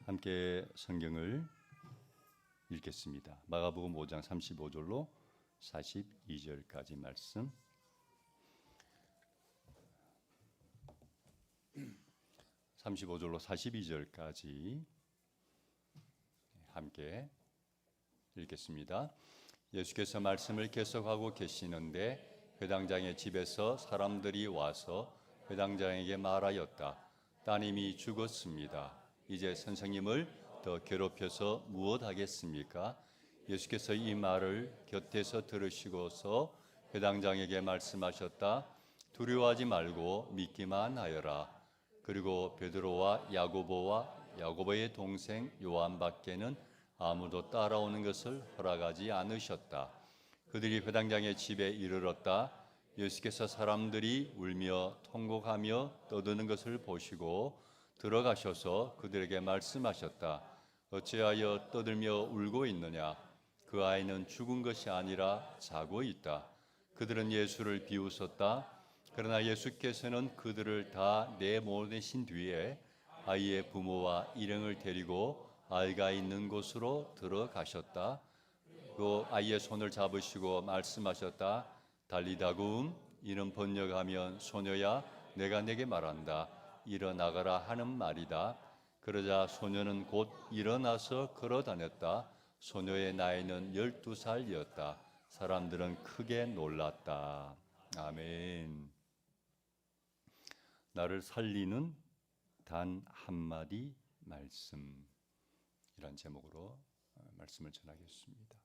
함께 성경을 읽겠습니다. 마가복음 5장 35절로 42절까지 말씀. 35절로 42절까지 함께 읽겠습니다. 예수께서 말씀을 계속하고 계시는데 회당장의 집에서 사람들이 와서 회당장에게 말하였다. 따님이 죽었습니다. 이제 선생님을 더 괴롭혀서 무엇하겠습니까? 예수께서 이 말을 곁에서 들으시고서 회당장에게 말씀하셨다. 두려워하지 말고 믿기만 하여라. 그리고 베드로와 야고보의 동생 요한밖에는 아무도 따라오는 것을 허락하지 않으셨다. 그들이 회당장의 집에 이르렀다. 예수께서 사람들이 울며 통곡하며 떠드는 것을 보시고 들어가셔서 그들에게 말씀하셨다. 어찌하여 떠들며 울고 있느냐? 그 아이는 죽은 것이 아니라 자고 있다. 그들은 예수를 비웃었다. 그러나 예수께서는 그들을 다 내보내신 뒤에 아이의 부모와 일행을 데리고 아이가 있는 곳으로 들어가셨다. 그 아이의 손을 잡으시고 말씀하셨다. 달리다굼, 이는 번역하면 소녀야 내가 내게 말한다. 일어나가라 하는 말이다. 그러자 소녀는 곧 일어나서 걸어다녔다. 소녀의 나이는 12살이었다. 사람들은 크게 놀랐다. 아멘. 나를 살리는 단 한마디 말씀, 이란 제목으로 말씀을 전하겠습니다.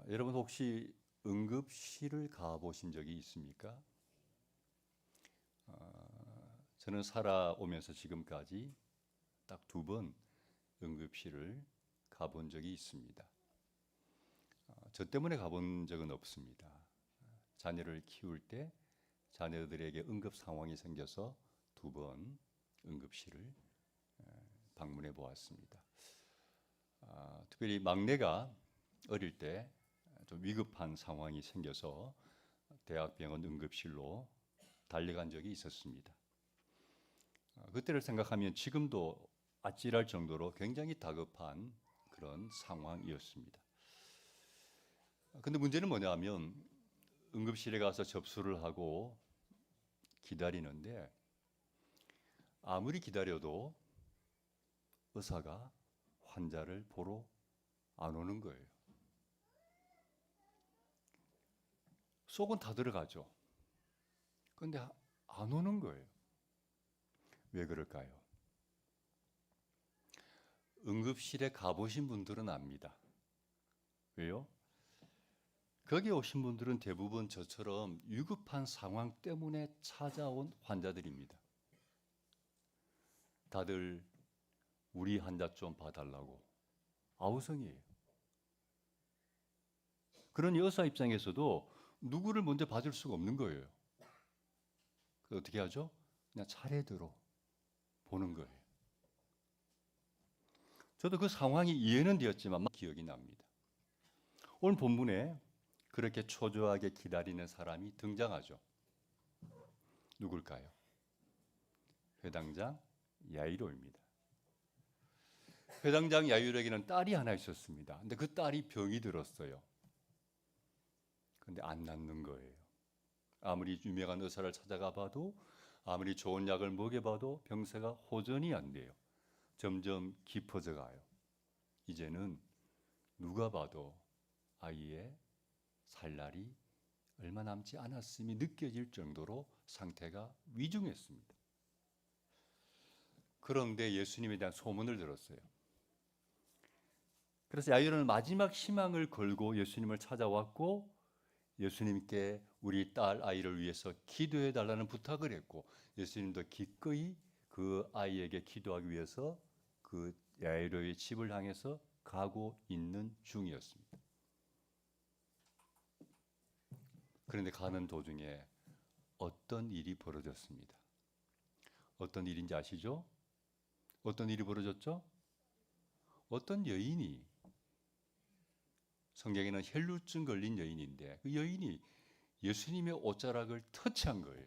여러분 혹시 응급실을 가보신 적이 있습니까? 저는 살아오면서 지금까지 딱 2번 응급실을 가본 적이 있습니다. 저 때문에 가본 적은 없습니다. 자녀를 키울 때 자녀들에게 응급 상황이 생겨서 2번 응급실을 방문해 보았습니다. 특별히 막내가 어릴 때 좀 위급한 상황이 생겨서 대학병원 응급실로 달려간 적이 있었습니다. 그때를 생각하면 지금도 아찔할 정도로 굉장히 다급한 그런 상황이었습니다. 근데 문제는 뭐냐면 응급실에 가서 접수를 하고 기다리는데 아무리 기다려도 의사가 환자를 보러 안 오는 거예요. 속은 다 들어가죠. 그런데 안 오는 거예요. 왜 그럴까요? 응급실에 가보신 분들은 압니다. 왜요? 거기 오신 분들은 대부분 저처럼 위급한 상황 때문에 찾아온 환자들입니다. 다들 우리 환자 좀 봐달라고 아우성이에요. 그런 의사 입장에서도 누구를 먼저 봐줄 수가 없는 거예요. 그래서 어떻게 하죠? 그냥 차례대로 보는 거예요. 저도 그 상황이 이해는 되었지만 기억이 납니다. 오늘 본문에 그렇게 초조하게 기다리는 사람이 등장하죠. 누굴까요? 회당장 야이로입니다. 회당장 야이로에게는 딸이 하나 있었습니다. 근데 그 딸이 병이 들었어요. 근데 안 낫는 거예요. 아무리 유명한 의사를 찾아가 봐도 아무리 좋은 약을 먹여봐도 병세가 호전이 안 돼요. 점점 깊어져 가요. 이제는 누가 봐도 아이의 살 날이 얼마 남지 않았음이 느껴질 정도로 상태가 위중했습니다. 그런데 예수님에 대한 소문을 들었어요. 그래서 야이로는 마지막 희망을 걸고 예수님을 찾아왔고 예수님께 우리 딸 아이를 위해서 기도해 달라는 부탁을 했고 예수님도 기꺼이 그 아이에게 기도하기 위해서 그 야이로의 집을 향해서 가고 있는 중이었습니다. 그런데 가는 도중에 어떤 일이 벌어졌습니다. 어떤 일인지 아시죠? 어떤 일이 벌어졌죠? 어떤 여인이, 성경에는 혈루증 걸린 여인인데 그 여인이 예수님의 옷자락을 터치한 거예요.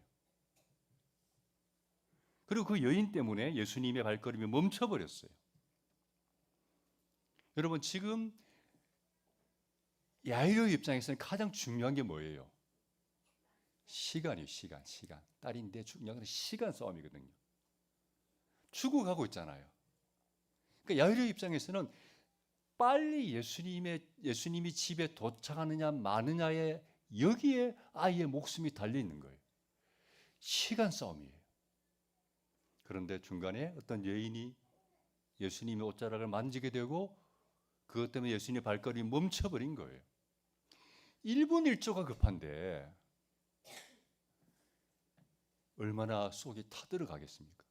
그리고 그 여인 때문에 예수님의 발걸음이 멈춰버렸어요. 여러분, 지금 야이로 입장에서는 가장 중요한 게 뭐예요? 시간이에요. 시간. 딸인데 중요한 건 시간 싸움이거든요. 죽어가고 있잖아요. 그러니까 야이로 입장에서는 빨리 예수님이 집에 도착하느냐 마느냐에 여기에 아이의 목숨이 달려 있는 거예요. 시간 싸움이에요. 그런데 중간에 어떤 여인이 예수님의 옷자락을 만지게 되고 그것 때문에 예수님의 발걸음이 멈춰버린 거예요. 1분 1초가 급한데 얼마나 속이 타들어가겠습니까?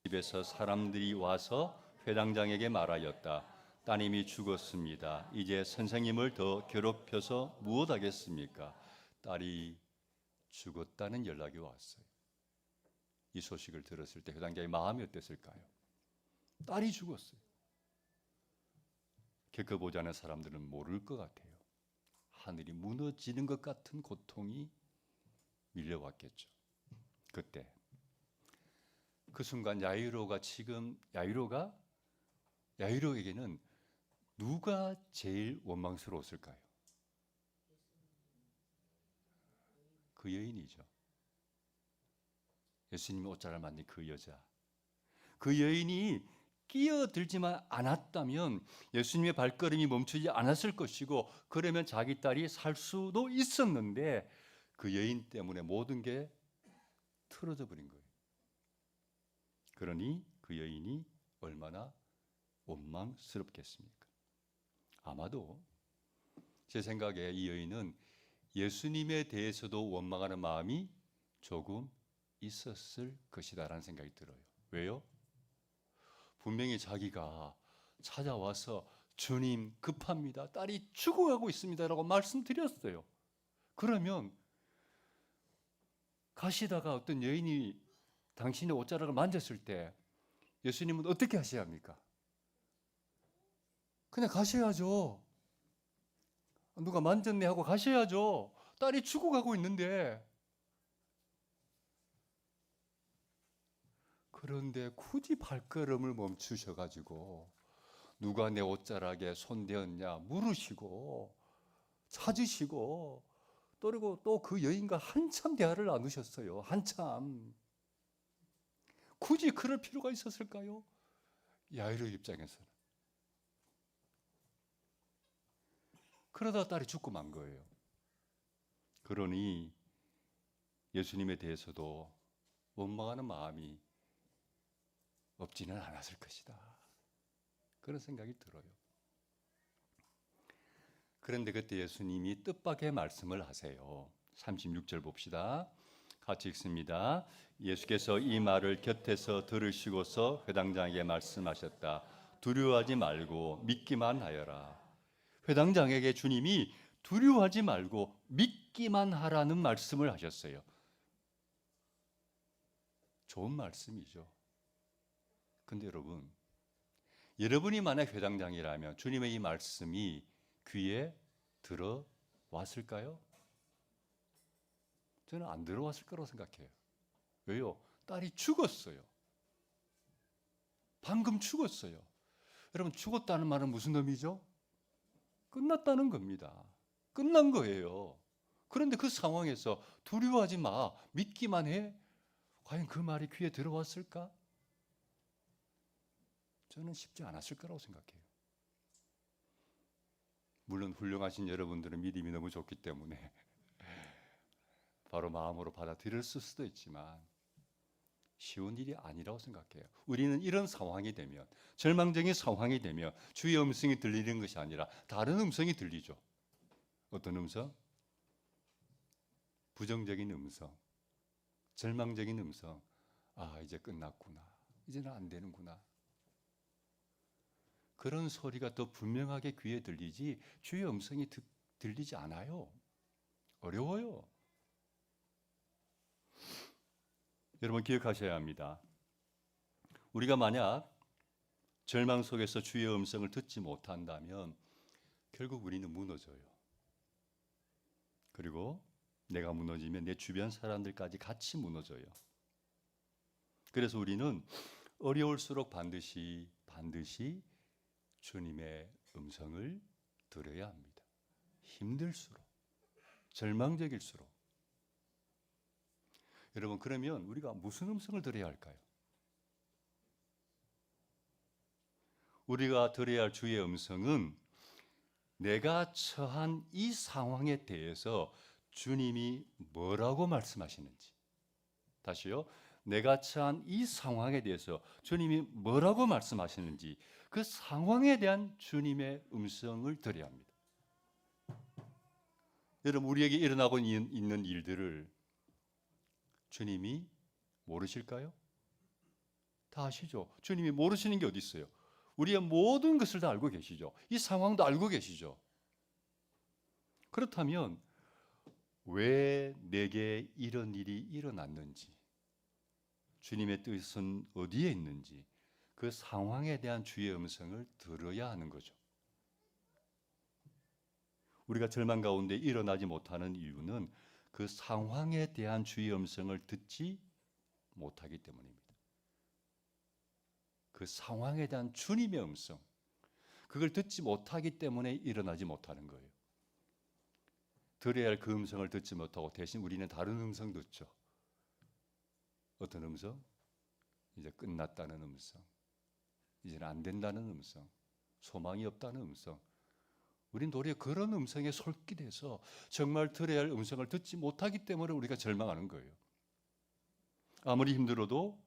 집에서 사람들이 와서 회당장에게 말하였다. 따님이 죽었습니다. 이제 선생님을 더 괴롭혀서 무엇하겠습니까? 딸이 죽었다는 연락이 왔어요. 이 소식을 들었을 때 회당장의 마음이 어땠을까요? 딸이 죽었어요. 겪어보지 않은 사람들은 모를 것 같아요. 하늘이 무너지는 것 같은 고통이 밀려왔겠죠. 그때 그 순간 야이로에게는 누가 제일 원망스러웠을까요? 그 여인이죠. 예수님의 옷자락을 만진 그 여자. 그 여인이 끼어들지만 않았다면 예수님의 발걸음이 멈추지 않았을 것이고 그러면 자기 딸이 살 수도 있었는데 그 여인 때문에 모든 게 틀어져 버린 거예요. 그러니 그 여인이 얼마나 원망스럽겠습니까? 아마도 제 생각에 이 여인은 예수님에 대해서도 원망하는 마음이 조금 있었을 것이다라는 생각이 들어요. 왜요? 분명히 자기가 찾아와서 주님 급합니다. 딸이 죽어가고 있습니다라고 말씀드렸어요. 그러면 가시다가 어떤 여인이 당신의 옷자락을 만졌을 때 예수님은 어떻게 하셔야 합니까? 그냥 가셔야죠. 누가 만졌네 하고 가셔야죠. 딸이 죽어가고 있는데. 그런데 굳이 발걸음을 멈추셔가지고 누가 내 옷자락에 손대었냐 물으시고 찾으시고 그리고 또 그 여인과 한참 대화를 나누셨어요. 한참. 굳이 그럴 필요가 있었을까요? 야이로 입장에서는. 그러다 딸이 죽고 만 거예요. 그러니 예수님에 대해서도 원망하는 마음이 없지는 않았을 것이다. 그런 생각이 들어요. 그런데 그때 예수님이 뜻밖의 말씀을 하세요. 36절 봅시다. 같이 읽습니다. 예수께서 이 말을 곁에서 들으시고서 회당장에게 말씀하셨다. 두려워하지 말고 믿기만 하여라. 회당장에게 주님이 두려워하지 말고 믿기만 하라는 말씀을 하셨어요. 좋은 말씀이죠. 근데 여러분이 만약 회당장이라면 주님의 이 말씀이 귀에 들어왔을까요? 저는 안 들어왔을 거라고 생각해요. 왜요? 딸이 죽었어요. 방금 죽었어요. 여러분, 죽었다는 말은 무슨 의미죠? 끝났다는 겁니다. 끝난 거예요. 그런데 그 상황에서 두려워하지 마, 믿기만 해. 과연 그 말이 귀에 들어왔을까? 저는 쉽지 않았을 거라고 생각해요. 물론 훌륭하신 여러분들은 믿음이 너무 좋기 때문에 바로 마음으로 받아들였을 수도 있지만 쉬운 일이 아니라고 생각해요. 우리는 이런 상황이 되면, 절망적인 상황이 되면 주의 음성이 들리는 것이 아니라 다른 음성이 들리죠. 어떤 음성? 부정적인 음성, 절망적인 음성. 아, 이제 끝났구나. 이제는 안 되는구나. 그런 소리가 더 분명하게 귀에 들리지 주의 음성이 들리지 않아요. 어려워요. 여러분 기억하셔야 합니다. 우리가 만약 절망 속에서 주의 음성을 듣지 못한다면 결국 우리는 무너져요. 그리고 내가 무너지면 내 주변 사람들까지 같이 무너져요. 그래서 우리는 어려울수록 반드시 주님의 음성을 들어야 합니다. 힘들수록, 절망적일수록. 여러분, 그러면 우리가 무슨 음성을 들어야 할까요? 우리가 들어야 할 주의 음성은 내가 처한 이 상황에 대해서 주님이 뭐라고 말씀하시는지. 다시요. 내가 처한 이 상황에 대해서 주님이 뭐라고 말씀하시는지 그 상황에 대한 주님의 음성을 들어야 합니다. 여러분, 우리에게 일어나고 있는 일들을 주님이 모르실까요? 다 아시죠? 주님이 모르시는 게 어디 있어요? 우리의 모든 것을 다 알고 계시죠. 이 상황도 알고 계시죠. 그렇다면 왜 내게 이런 일이 일어났는지, 주님의 뜻은 어디에 있는지 그 상황에 대한 주의 음성을 들어야 하는 거죠. 우리가 절망 가운데 일어나지 못하는 이유는 그 상황에 대한 주의 음성을 듣지 못하기 때문입니다. 그 상황에 대한 주님의 음성, 그걸 듣지 못하기 때문에 일어나지 못하는 거예요. 들어야 할 그 음성을 듣지 못하고 대신 우리는 다른 음성 듣죠. 어떤 음성? 이제 끝났다는 음성, 이제는 안 된다는 음성, 소망이 없다는 음성. 우린 도리어 그런 음성에 솔깃해서 정말 들어야 할 음성을 듣지 못하기 때문에 우리가 절망하는 거예요. 아무리 힘들어도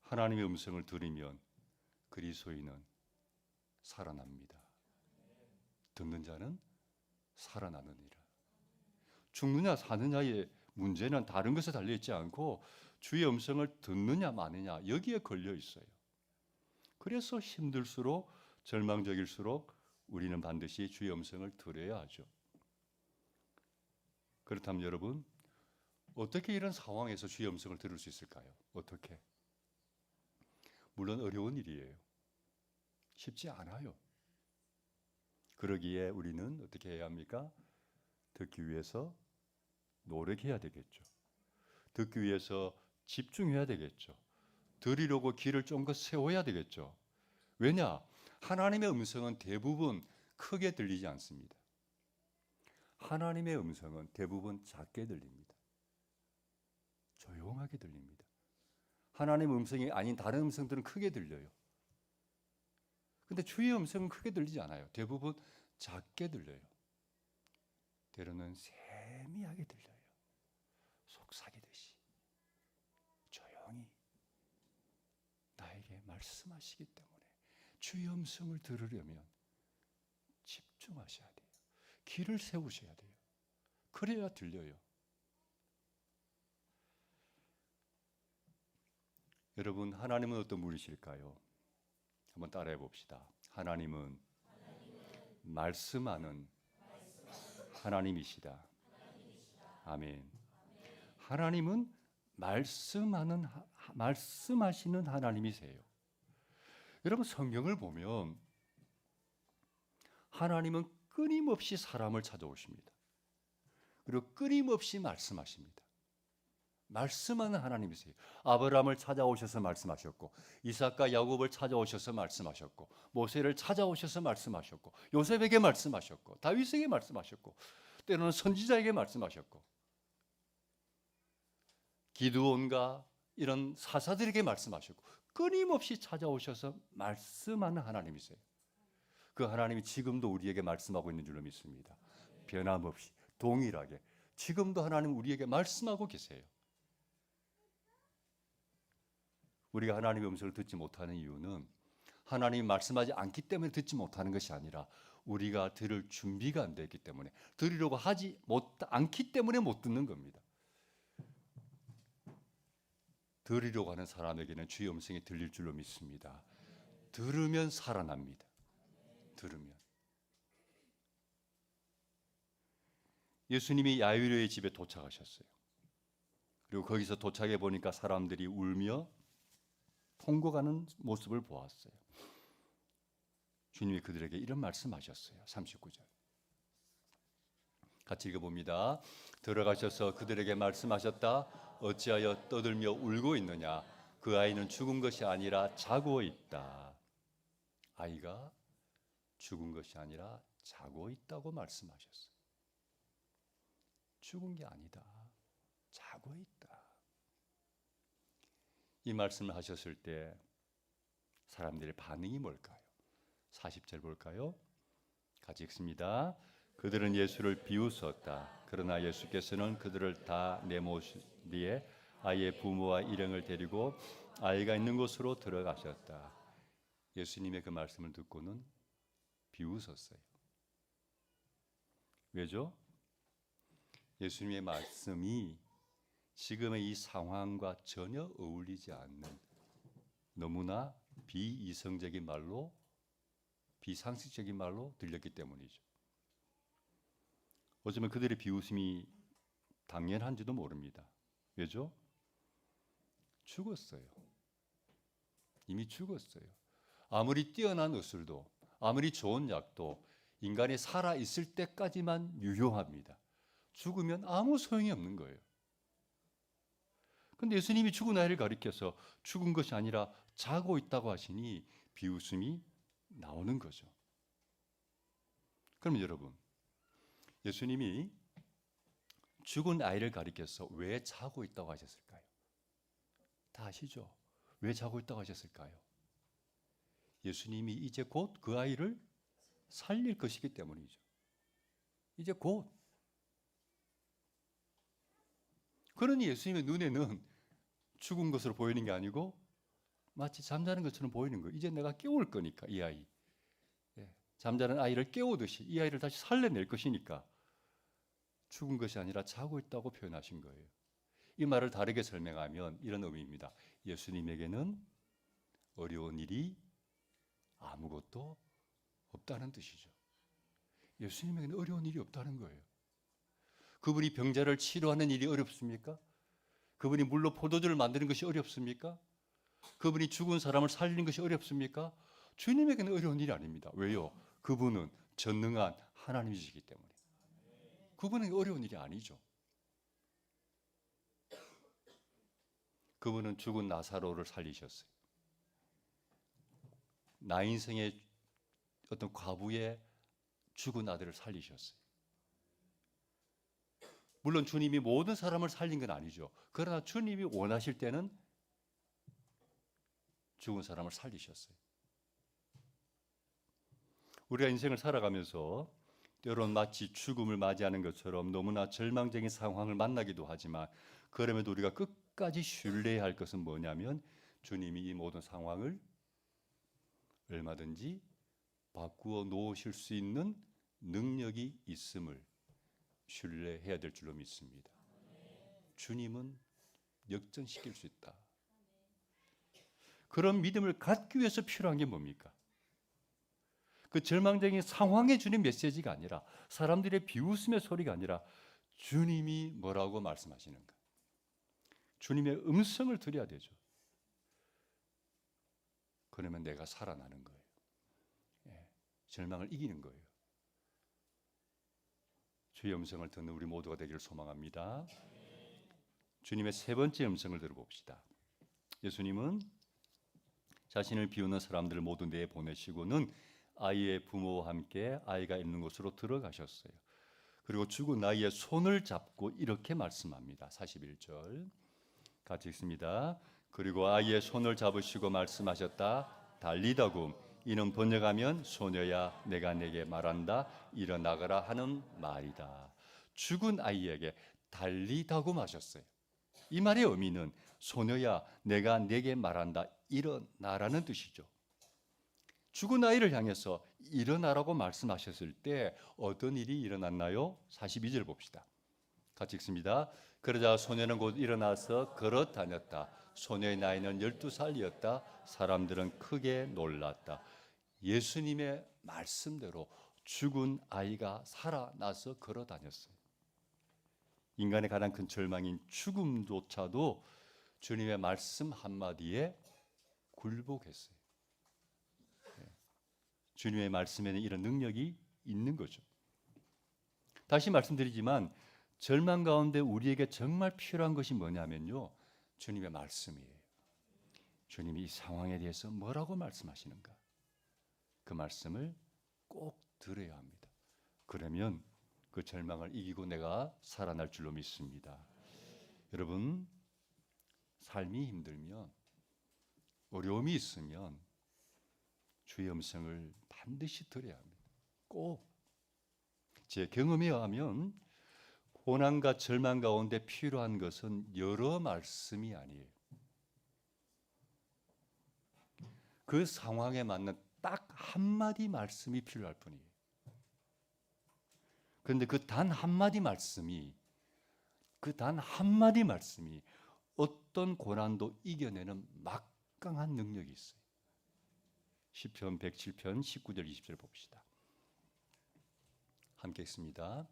하나님의 음성을 들으면 그리스도인은 살아납니다. 듣는 자는 살아나느니라. 죽느냐 사느냐의 문제는 다른 것에 달려있지 않고 주의 음성을 듣느냐 마느냐 여기에 걸려 있어요. 그래서 힘들수록 절망적일수록 우리는 반드시 주의 음성을 들어야 하죠. 그렇다면 여러분, 어떻게 이런 상황에서 주의 음성을 들을 수 있을까요? 어떻게? 물론 어려운 일이에요. 쉽지 않아요. 그러기에 우리는 어떻게 해야 합니까? 듣기 위해서 노력해야 되겠죠. 듣기 위해서 집중해야 되겠죠. 들으려고 귀를 좀 더 세워야 되겠죠. 왜냐? 하나님의 음성은 대부분 크게 들리지 않습니다. 하나님의 음성은 대부분 작게 들립니다. 조용하게 들립니다. 하나님의 음성이 아닌 다른 음성들은 크게 들려요. 근데 주의 음성은 크게 들리지 않아요. 대부분 작게 들려요. 때로는 세미하게 들려요. 속삭이듯이 조용히 나에게 말씀하시기 때문에 주의 음성을 들으려면 집중하셔야 돼요. 귀를 세우셔야 돼요. 그래야 들려요. 여러분, 하나님은 어떤 분이실까요? 한번 따라해 봅시다. 하나님은 말씀하는 하나님이시다. 아멘. 하나님은 말씀하시는 하나님이세요. 여러분, 성경을 보면 하나님은 끊임없이 사람을 찾아오십니다. 그리고 끊임없이 말씀하십니다. 말씀하는 하나님이세요. 아브라함을 찾아오셔서 말씀하셨고, 이삭과 야곱을 찾아오셔서 말씀하셨고, 모세를 찾아오셔서 말씀하셨고, 요셉에게 말씀하셨고, 다윗에게 말씀하셨고, 때로는 선지자에게 말씀하셨고, 기드온과 이런 사사들에게 말씀하셨고, 끊임없이 찾아오셔서 말씀하는 하나님이세요. 그 하나님이 지금도 우리에게 말씀하고 있는 줄로 믿습니다. 변함없이 동일하게 지금도 하나님 우리에게 말씀하고 계세요. 우리가 하나님의 음성을 듣지 못하는 이유는 하나님이 말씀하지 않기 때문에 듣지 못하는 것이 아니라 우리가 들을 준비가 안 되기 때문에, 들으려고 하지 않기 때문에 못 듣는 겁니다. 들으려고 하는 사람에게는 주의 음성이 들릴 줄로 믿습니다. 들으면 살아납니다. 들으면. 예수님이 야이로의 집에 도착하셨어요. 그리고 거기서 도착해 보니까 사람들이 울며 통곡하는 모습을 보았어요. 주님이 그들에게 이런 말씀하셨어요. 39절. 같이 읽어봅니다. 들어가셔서 그들에게 말씀하셨다. 어찌하여 떠들며 울고 있느냐. 그 아이는 죽은 것이 아니라 자고 있다. 아이가 죽은 것이 아니라 자고 있다고 말씀하셨어요. 죽은 게 아니다. 자고 있다. 이 말씀을 하셨을 때 사람들의 반응이 뭘까요? 40절 볼까요? 같이 읽습니다. 그들은 예수를 비웃었다. 그러나 예수께서는 그들을 다 내모신 뒤에 아이의 부모와 일행을 데리고 아이가 있는 곳으로 들어가셨다. 예수님의 그 말씀을 듣고는 비웃었어요. 왜죠? 예수님의 말씀이 지금의 이 상황과 전혀 어울리지 않는 너무나 비이성적인 말로, 비상식적인 말로 들렸기 때문이죠. 어쩌면 그들의 비웃음이 당연한지도 모릅니다. 왜죠? 죽었어요. 이미 죽었어요. 아무리 뛰어난 의술도, 아무리 좋은 약도 인간이 살아있을 때까지만 유효합니다. 죽으면 아무 소용이 없는 거예요. 그런데 예수님이 죽은 아이를 가리켜서 죽은 것이 아니라 자고 있다고 하시니 비웃음이 나오는 거죠. 그럼 여러분, 예수님이 죽은 아이를 가리켜서 왜 자고 있다고 하셨을까요? 다 아시죠? 왜 자고 있다고 하셨을까요? 예수님이 이제 곧 그 아이를 살릴 것이기 때문이죠. 이제 곧. 그러니 예수님의 눈에는 죽은 것으로 보이는 게 아니고 마치 잠자는 것처럼 보이는 거예요. 이제 내가 깨울 거니까 이 아이. 잠자는 아이를 깨우듯이 이 아이를 다시 살려낼 것이니까 죽은 것이 아니라 자고 있다고 표현하신 거예요. 이 말을 다르게 설명하면 이런 의미입니다. 예수님에게는 어려운 일이 아무것도 없다는 뜻이죠. 예수님에게는 어려운 일이 없다는 거예요. 그분이 병자를 치료하는 일이 어렵습니까? 그분이 물로 포도주를 만드는 것이 어렵습니까? 그분이 죽은 사람을 살리는 것이 어렵습니까? 주님에게는 어려운 일이 아닙니다. 왜요? 그분은 전능한 하나님이시기 때문에. 그분은 어려운 일이 아니죠. 그분은 죽은 나사로를 살리셨어요. 나인성의 어떤 과부의 죽은 아들을 살리셨어요. 물론 주님이 모든 사람을 살린 건 아니죠. 그러나 주님이 원하실 때는 죽은 사람을 살리셨어요. 우리가 인생을 살아가면서 때로는 마치 죽음을 맞이하는 것처럼 너무나 절망적인 상황을 만나기도 하지만 그럼에도 우리가 끝까지 신뢰해야 할 것은 뭐냐면 주님이 이 모든 상황을 얼마든지 바꾸어 놓으실 수 있는 능력이 있음을 신뢰해야 될 줄로 믿습니다. 주님은 역전시킬 수 있다. 그런 믿음을 갖기 위해서 필요한 게 뭡니까? 그 절망적인 상황에 주는 메시지가 아니라 사람들의 비웃음의 소리가 아니라 주님이 뭐라고 말씀하시는가? 주님의 음성을 들어야 되죠. 그러면 내가 살아나는 거예요. 절망을 이기는 거예요. 주의 음성을 듣는 우리 모두가 되기를 소망합니다. 주님의 세 번째 음성을 들어봅시다. 예수님은 자신을 비우는 사람들을 모두 내보내시고는 아이의 부모와 함께 아이가 있는 곳으로 들어가셨어요. 그리고 죽은 아이의 손을 잡고 이렇게 말씀합니다. 41절 같이 읽습니다. 그리고 아이의 손을 잡으시고 말씀하셨다. 달리다굼. 이는 번역하면 소녀야 내가 내게 말한다. 일어나가라 하는 말이다. 죽은 아이에게 달리다굼 하셨어요. 이 말의 의미는 소녀야 내가 내게 말한다. 일어나라는 뜻이죠. 죽은 아이를 향해서 일어나라고 말씀하셨을 때 어떤 일이 일어났나요? 42절 봅시다. 같이 읽습니다. 그러자 소녀는 곧 일어나서 걸어 다녔다. 소녀의 나이는 12살이었다. 사람들은 크게 놀랐다. 예수님의 말씀대로 죽은 아이가 살아나서 걸어 다녔어요. 인간의 가장 큰 절망인 죽음조차도 주님의 말씀 한마디에 굴복했어요. 주님의 말씀에는 이런 능력이 있는 거죠. 다시 말씀드리지만 절망 가운데 우리에게 정말 필요한 것이 뭐냐면요. 주님의 말씀이에요. 주님이 이 상황에 대해서 뭐라고 말씀하시는가? 그 말씀을 꼭 들어야 합니다. 그러면 그 절망을 이기고 내가 살아날 줄로 믿습니다. 여러분, 삶이 힘들면, 어려움이 있으면 주의 음성을 반드시 들어야 합니다. 꼭. 제 경험에 의하면 고난과 절망 가운데 필요한 것은 여러 말씀이 아니에요. 그 상황에 맞는 딱 한마디 말씀이 필요할 뿐이에요. 그런데 그 단 한마디 말씀이 어떤 고난도 이겨내는 막강한 능력이 있어요. 시편 107편 19절 20절 봅시다. 함께 읽습니다.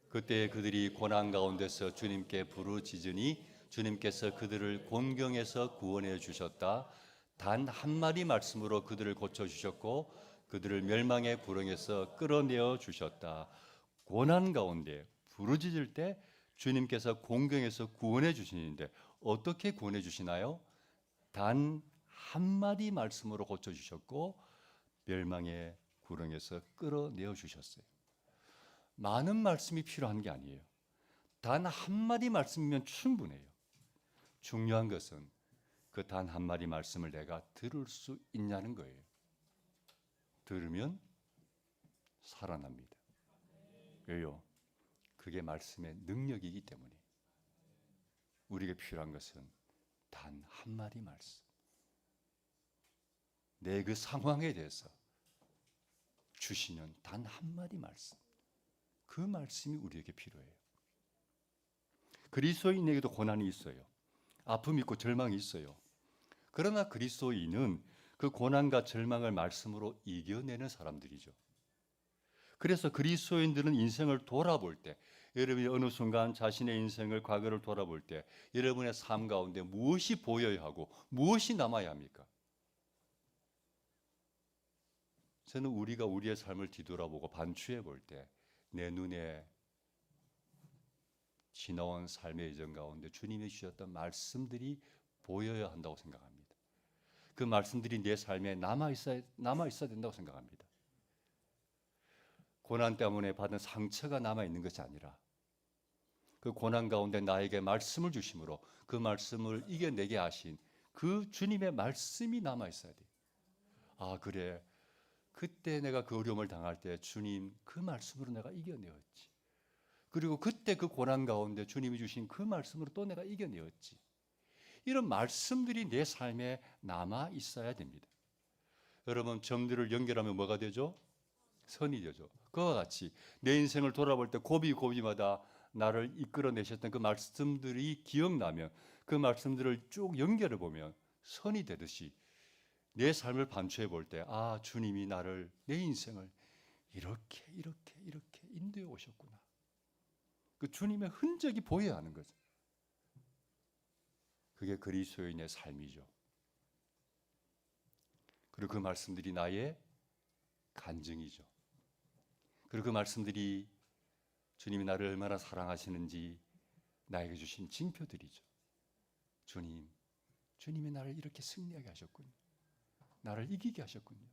그때 그들이 고난 가운데서 주님께 부르짖으니 주님께서 그들을 곤경에서 구원해 주셨다. 단 한마디 말씀으로 그들을 고쳐주셨고 그들을 멸망의 구렁에서 끌어내어 주셨다. 고난 가운데 부르짖을 때 주님께서 곤경에서 구원해 주시는데 어떻게 구원해 주시나요? 단 한마디 말씀으로 고쳐주셨고 멸망의 구렁에서 끌어내어 주셨어요. 많은 말씀이 필요한 게 아니에요. 단 한마디 말씀이면 충분해요. 중요한 것은 그 단 한마디 말씀을 내가 들을 수 있냐는 거예요. 들으면 살아납니다. 왜요? 그게 말씀의 능력이기 때문에. 우리에게 필요한 것은 단 한마디 말씀. 내 그 상황에 대해서 주시는 단 한마디 말씀. 그 말씀이 우리에게 필요해요. 그리스도인에게도 고난이 있어요. 아픔이 있고 절망이 있어요. 그러나 그리스도인은 그 고난과 절망을 말씀으로 이겨내는 사람들이죠. 그래서 그리스도인들은 인생을 돌아볼 때, 여러분이 어느 순간 자신의 인생을 과거를 돌아볼 때 여러분의 삶 가운데 무엇이 보여야 하고 무엇이 남아야 합니까? 저는 우리가 우리의 삶을 뒤돌아보고 반추해 볼 때 내 눈에 지나온 삶의 여정 가운데 주님이 주셨던 말씀들이 보여야 한다고 생각합니다. 그 말씀들이 내 삶에 남아 있어야 된다고 생각합니다. 고난 때문에 받은 상처가 남아 있는 것이 아니라 그 고난 가운데 나에게 말씀을 주심으로 그 말씀을 이겨내게 하신 그 주님의 말씀이 남아 있어야 돼요. 아, 그래. 그때 내가 그 어려움을 당할 때 주님 그 말씀으로 내가 이겨내었지. 그리고 그때 그 고난 가운데 주님이 주신 그 말씀으로 또 내가 이겨내었지. 이런 말씀들이 내 삶에 남아 있어야 됩니다. 여러분, 점들을 연결하면 뭐가 되죠? 선이 되죠. 그와 같이 내 인생을 돌아볼 때 고비고비마다 나를 이끌어내셨던 그 말씀들이 기억나면 그 말씀들을 쭉 연결해 보면 선이 되듯이 내 삶을 반추해 볼 때 아, 주님이 나를, 내 인생을 이렇게 인도해 오셨구나. 그 주님의 흔적이 보여야 하는 거죠. 그게 그리스도인의 삶이죠. 그리고 그 말씀들이 나의 간증이죠. 그리고 그 말씀들이 주님이 나를 얼마나 사랑하시는지 나에게 주신 징표들이죠. 주님이 나를 이렇게 승리하게 하셨군요. 나를 이기게 하셨군요.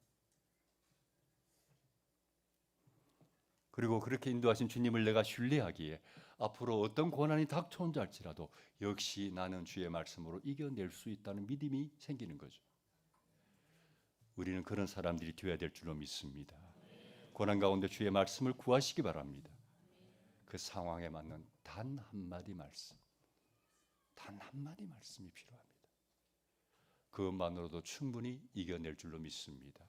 그리고 그렇게 인도하신 주님을 내가 신뢰하기에 앞으로 어떤 고난이 닥쳐온다 할지라도 역시 나는 주의 말씀으로 이겨낼 수 있다는 믿음이 생기는 거죠. 우리는 그런 사람들이 되어야 될 줄로 믿습니다. 고난 가운데 주의 말씀을 구하시기 바랍니다. 그 상황에 맞는 단 한마디 말씀, 단 한마디 말씀이 필요합니다. 그것만으로도 충분히 이겨낼 줄로 믿습니다.